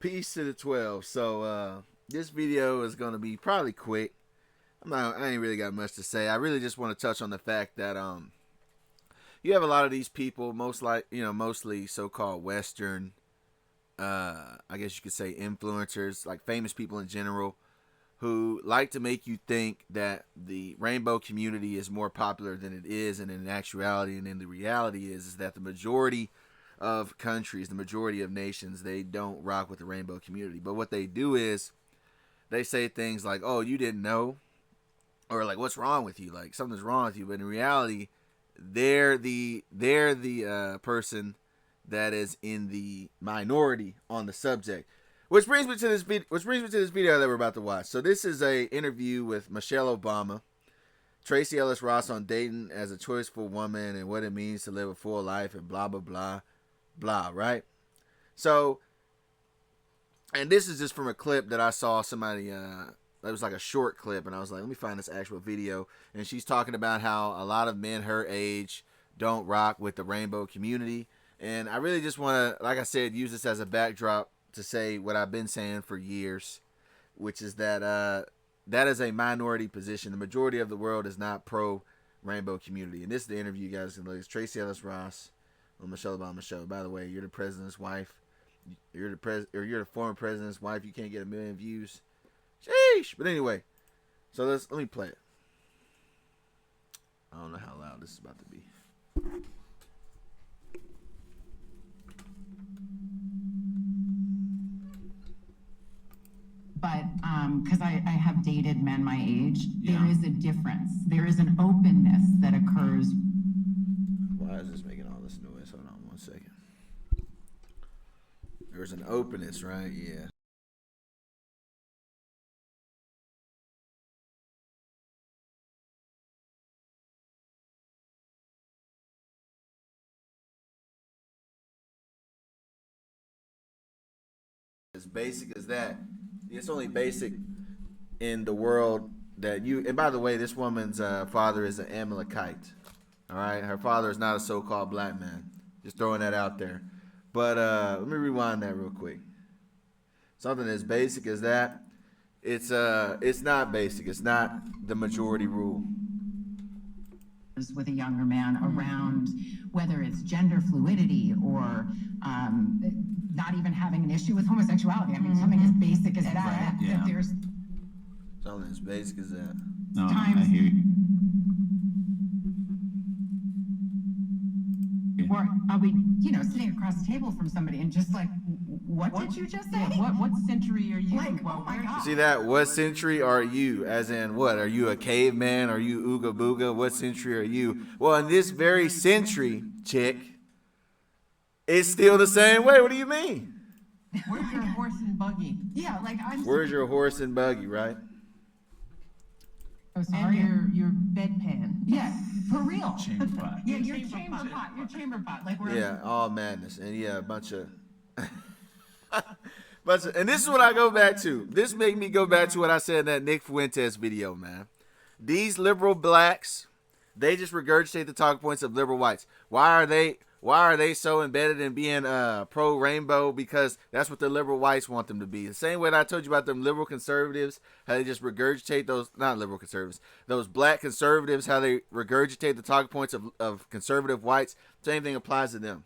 Peace to the 12. So this video is gonna be probably quick. I ain't really got much to say. I really just want to touch on the fact that you have a lot of these people, mostly so-called Western, I guess you could say influencers, like famous people in general, who like to make you think that the rainbow community is more popular than it is, and in actuality and in the reality is that the majority of countries, the majority of nations, they don't rock with the rainbow community. But what they do is they say things like, "Oh, you didn't know," or like, "What's wrong with you? Like something's wrong with you." But in reality, they're the person that is in the minority on the subject. Which brings me to this video that we're about to watch. So this is a interview with Michelle Obama, Tracy Ellis Ross on dating as a choiceful woman and what it means to live a full life and blah blah blah blah. Right? So, and this is just from a clip that I saw somebody. That was like a short clip, and I was like, let me find this actual video. And she's talking about how a lot of men her age don't rock with the rainbow community. And I really just want to, like I said, use this as a backdrop to say what I've been saying for years, which is that that is a minority position. The majority of the world is not pro rainbow community. And this is the interview, you guys can look. It's Tracy Ellis Ross on Michelle Obama show. By the way, you're the president's wife. You're the former president's wife. You can't get 1 million views. Sheesh. But anyway, so let me play it. I don't know how loud this is about to be. But because I have dated men my age, there is a difference. There is an openness that occurs. Why is this making all this noise? Hold on 1 second. There's an openness, right? Yeah. As basic as that. It's only basic in the world that you. And by the way, this woman's father is an Amalekite. All right, her father is not a so-called black man. Just throwing that out there. But let me rewind that real quick. Something as basic as that. It's not basic. It's not the majority rule. With a younger man around whether it's gender fluidity or not even having an issue with homosexuality. I mean, something as basic as that. Right, yeah. That there's something as basic as that. No, times, I hear you. or I'll be, sitting across the table from somebody and just like, what did you just say? Yeah, what century are you? Like, oh my God. See that? What century are you? As in what? Are you a caveman? Are you ooga booga? What century are you? Well, in this very century, chick, it's still the same way. What do you mean? Where's your horse and buggy? Yeah, like I'm. Where's your horse and buggy, right? Oh, sorry. And your bedpan. Yeah, for real. Chamber pot. Yeah, your chamber pot. Your chamber pot. Like we're. Yeah, all madness. And yeah, a bunch of and this is what I go back to. This make me go back to what I said in that Nick Fuentes video, man. These liberal blacks, they just regurgitate the talking points of liberal whites. Why are they so embedded in being pro rainbow? Because that's what the liberal whites want them to be. The same way that I told you about them liberal conservatives, how they just regurgitate those, not liberal conservatives, those black conservatives, how they regurgitate the talking points of conservative whites. Same thing applies to them.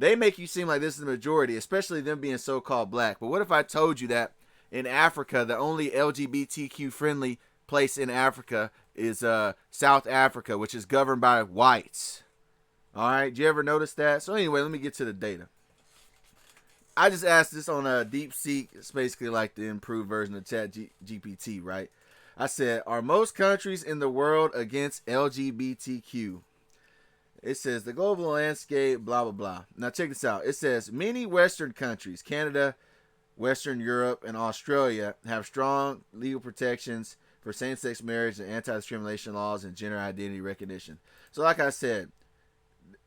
They make you seem like this is the majority, especially them being so-called black. But what if I told you that in Africa, the only LGBTQ friendly place in Africa is South Africa, which is governed by whites? All right, did you ever notice that? So anyway, let me get to the data. I just asked this on a DeepSeek. It's basically like the improved version of ChatGPT, right? I said, are most countries in the world against LGBTQ? It says the global landscape, blah, blah, blah. Now check this out. It says many Western countries, Canada, Western Europe, and Australia, have strong legal protections for same-sex marriage and anti-discrimination laws and gender identity recognition. So like I said,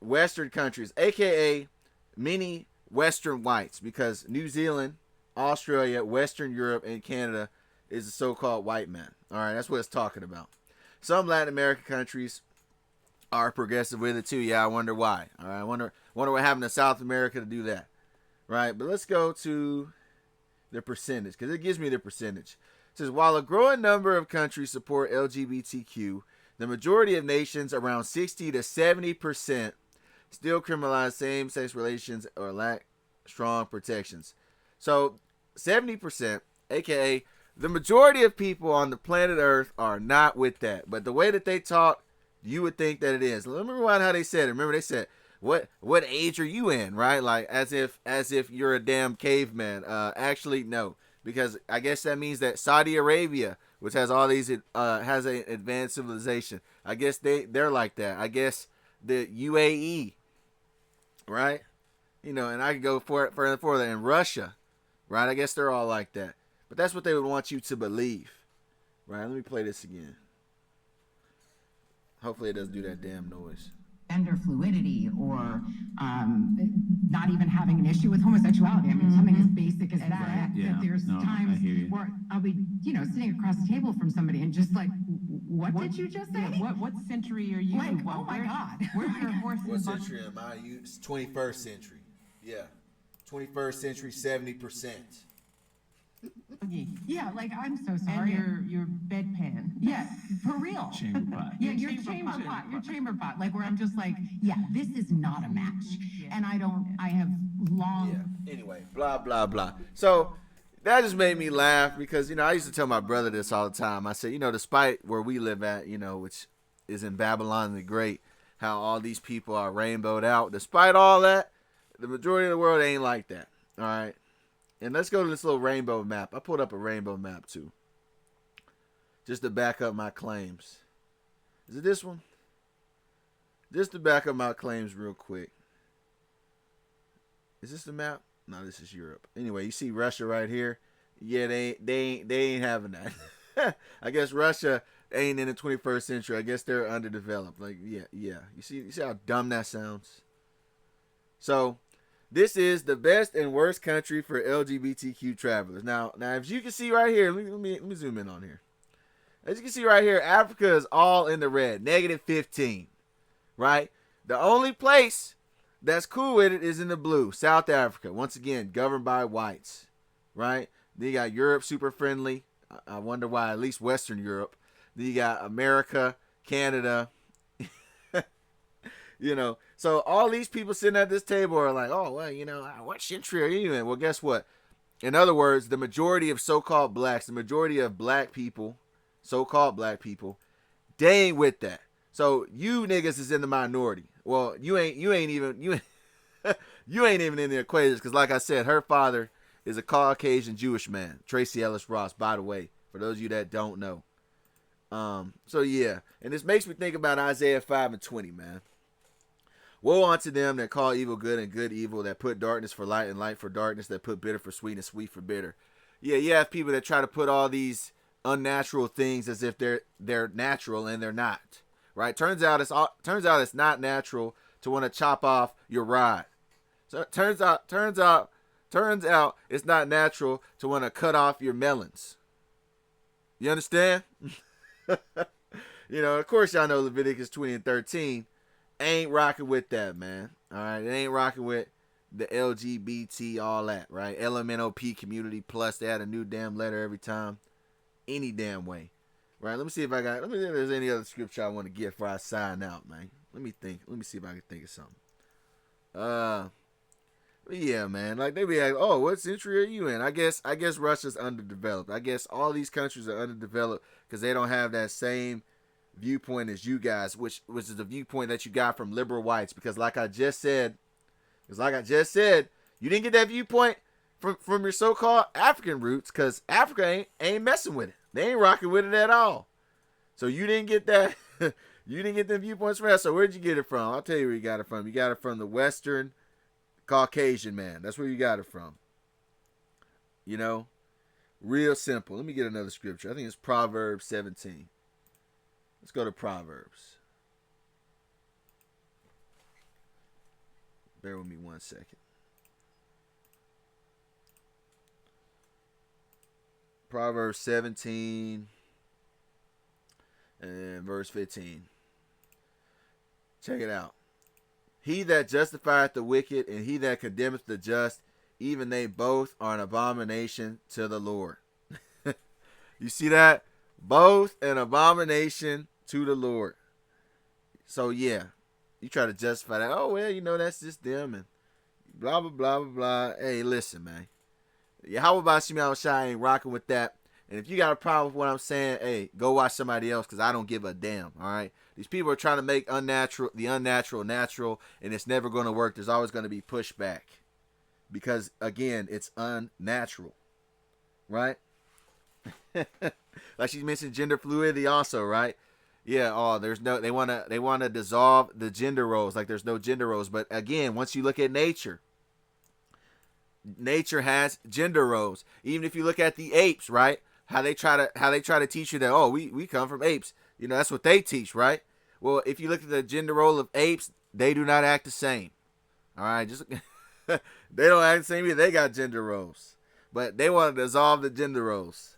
Western countries, aka many Western whites, because New Zealand, Australia, Western Europe, and Canada is a so-called white man. All right, that's what it's talking about. Some Latin American countries are progressive with it too. Yeah, I wonder why. All right, I wonder what happened to South America to do that. Right, but let's go to their percentage, because it gives me their percentage. It says, while a growing number of countries support LGBTQ, the majority of nations, around 60 to 70%, still criminalize same-sex relations or lack strong protections. So 70%, aka the majority of people on the planet Earth, are not with that. But the way that they talk, you would think that it is. Let me rewind how they said it. Remember, they said, what age are you in, right? Like as if you're a damn caveman. Actually, no, because I guess that means that Saudi Arabia, which has all these has an advanced civilization, I guess they're like that. I guess the UAE, right? You know, and I could go further and further. In Russia, right? I guess they're all like that. But that's what they would want you to believe, right? Let me play this again. Hopefully it doesn't do that damn noise. Gender fluidity or not even having an issue with homosexuality. I mean, something as basic as that. Right. Yeah. That there's No, I times hear you. where I'll be, sitting across the table from somebody and just like, what did you just say? Yeah, what century are you? Like, Well, oh my God. Where's your horse What and buggy? century am I? It's 21st century. Yeah. 21st century, 70%. Yeah, like, I'm so And sorry. your bedpan. Yeah, for real. Chamber pot. Yeah, your Chamber chamber pot. pot, your chamber pot, like where I'm just like, yeah, this is not a match. Yeah. And I have long. Yeah. Anyway, blah, blah, blah. So that just made me laugh because, I used to tell my brother this all the time. I said, despite where we live at, which is in Babylon the Great, how all these people are rainbowed out. Despite all that, the majority of the world ain't like that. All right. And let's go to this little rainbow map. I pulled up a rainbow map too, just to back up my claims. Is it this one? Just to back up my claims real quick. Is this the map? No, this is Europe. Anyway, you see Russia right here. Yeah, they ain't having that. I guess Russia ain't in the 21st century. I guess they're underdeveloped. Like, yeah. You see how dumb that sounds? So, this is the best and worst country for LGBTQ travelers. Now, as you can see right here, let me zoom in on here. As you can see right here, Africa is all in the red, -15, right? The only place that's cool with it is in the blue, South Africa. Once again, governed by whites, right? Then you got Europe, super friendly. I wonder why, at least Western Europe. Then you got America, Canada. So all these people sitting at this table are like, oh, well, what century are you in? Well, guess what? In other words, the majority of so-called blacks, the majority of black people, so-called black people, they ain't with that. So you niggas is in the minority. Well, you ain't even in the equation because, like I said, her father is a Caucasian Jewish man, Tracy Ellis Ross, by the way, for those of you that don't know. So yeah, and this makes me think about Isaiah 5:20, man. Woe unto them that call evil good and good evil, that put darkness for light and light for darkness, that put bitter for sweet and sweet for bitter. Yeah, you have people that try to put all these unnatural things as if they're natural and they're not. Right? Turns out it's not natural to want to chop off your rod. So it turns out it's not natural to want to cut off your melons. You understand? Of course y'all know Leviticus 20 and 13. Ain't rocking with that, man. All right, it ain't rocking with the LGBT, all that, right? LMNOP community plus. They add a new damn letter every time, any damn way, right? Let me see if there's any other scripture I want to get before I sign out, man. Let me think. Let me see if I can think of something. Yeah, man. Like they be like, oh, what century are you in? I guess Russia's underdeveloped. I guess all these countries are underdeveloped because they don't have that same viewpoint as you guys, which is the viewpoint that you got from liberal whites. Because like I just said, you didn't get that viewpoint from your so-called African roots, because Africa ain't messing with it. They ain't rocking with it at all. So you didn't get that. You didn't get the viewpoints from that. So where'd you get it from? I'll tell you where you got it from. You got it from the Western Caucasian man. That's where you got it from. Real simple. Let me get another scripture. I think it's Proverbs 17. Let's go to Proverbs. Bear with me 1 second. Proverbs 17 and verse 15. Check it out. He that justifieth the wicked and he that condemneth the just, even they both are an abomination to the Lord. You see that? Both an abomination to the Lord. So yeah, you try to justify that. Oh well, that's just them and blah blah blah blah blah. Hey, listen, man. Yahawashi ain't rocking with that. And if you got a problem with what I'm saying, hey, go watch somebody else because I don't give a damn. All right, these people are trying to make the unnatural natural, and it's never going to work. There's always going to be pushback because again, it's unnatural, right? Like she mentioned, gender fluidity also, right? Yeah. Oh, they wanna dissolve the gender roles. Like there's no gender roles. But again, once you look at nature has gender roles. Even if you look at the apes, right? How they try to teach you that, oh, we come from apes. That's what they teach, right? Well, if you look at the gender role of apes, they do not act the same. All right, just they don't act the same either. They got gender roles, but they want to dissolve the gender roles.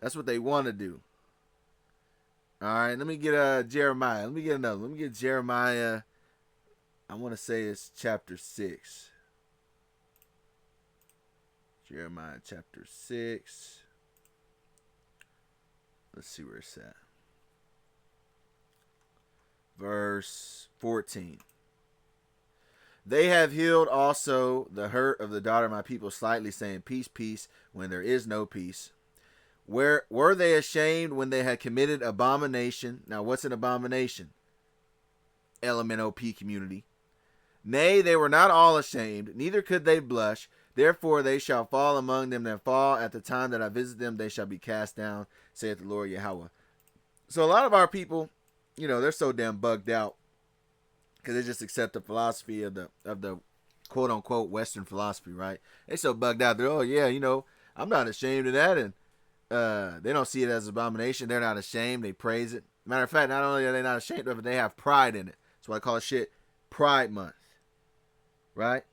That's what they want to do. All right, let me get Jeremiah. Let me get another. Let me get Jeremiah. I want to say it's chapter 6. Jeremiah chapter 6. Let's see where it's at. Verse 14. They have healed also the hurt of the daughter of my people slightly, saying, peace, peace, when there is no peace. Where were they ashamed when they had committed abomination? Now, what's an abomination? LMNOP community. Nay, they were not all ashamed, neither could they blush. Therefore they shall fall among them that fall. At the time that I visit them, they shall be cast down, saith the Lord yahawah. So a lot of our people, they're so damn bugged out because they just accept the philosophy of the quote unquote Western philosophy, right? They so bugged out. They're, oh yeah, I'm not ashamed of that, and they don't see it as an abomination. They're not ashamed. They praise it. Matter of fact, not only are they not ashamed of it, they have pride in it. That's why I call it shit Pride Month, right?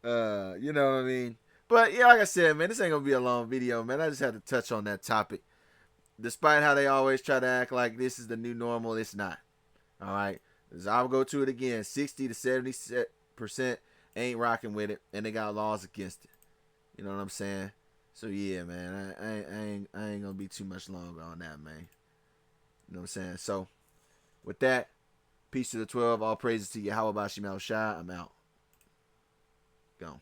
You know what I mean? But yeah, like I said, man, this ain't gonna be a long video, man. I just had to touch on that topic. Despite how they always try to act like this is the new normal, it's not. All right, I'll go to it again. 60 to 70% ain't rocking with it, and they got laws against it. You know what I'm saying? So yeah, man, I ain't gonna be too much longer on that, man. You know what I'm saying? So with that, peace to the 12. All praises to Yahawah Bashim Al Shai. I'm out. Gone.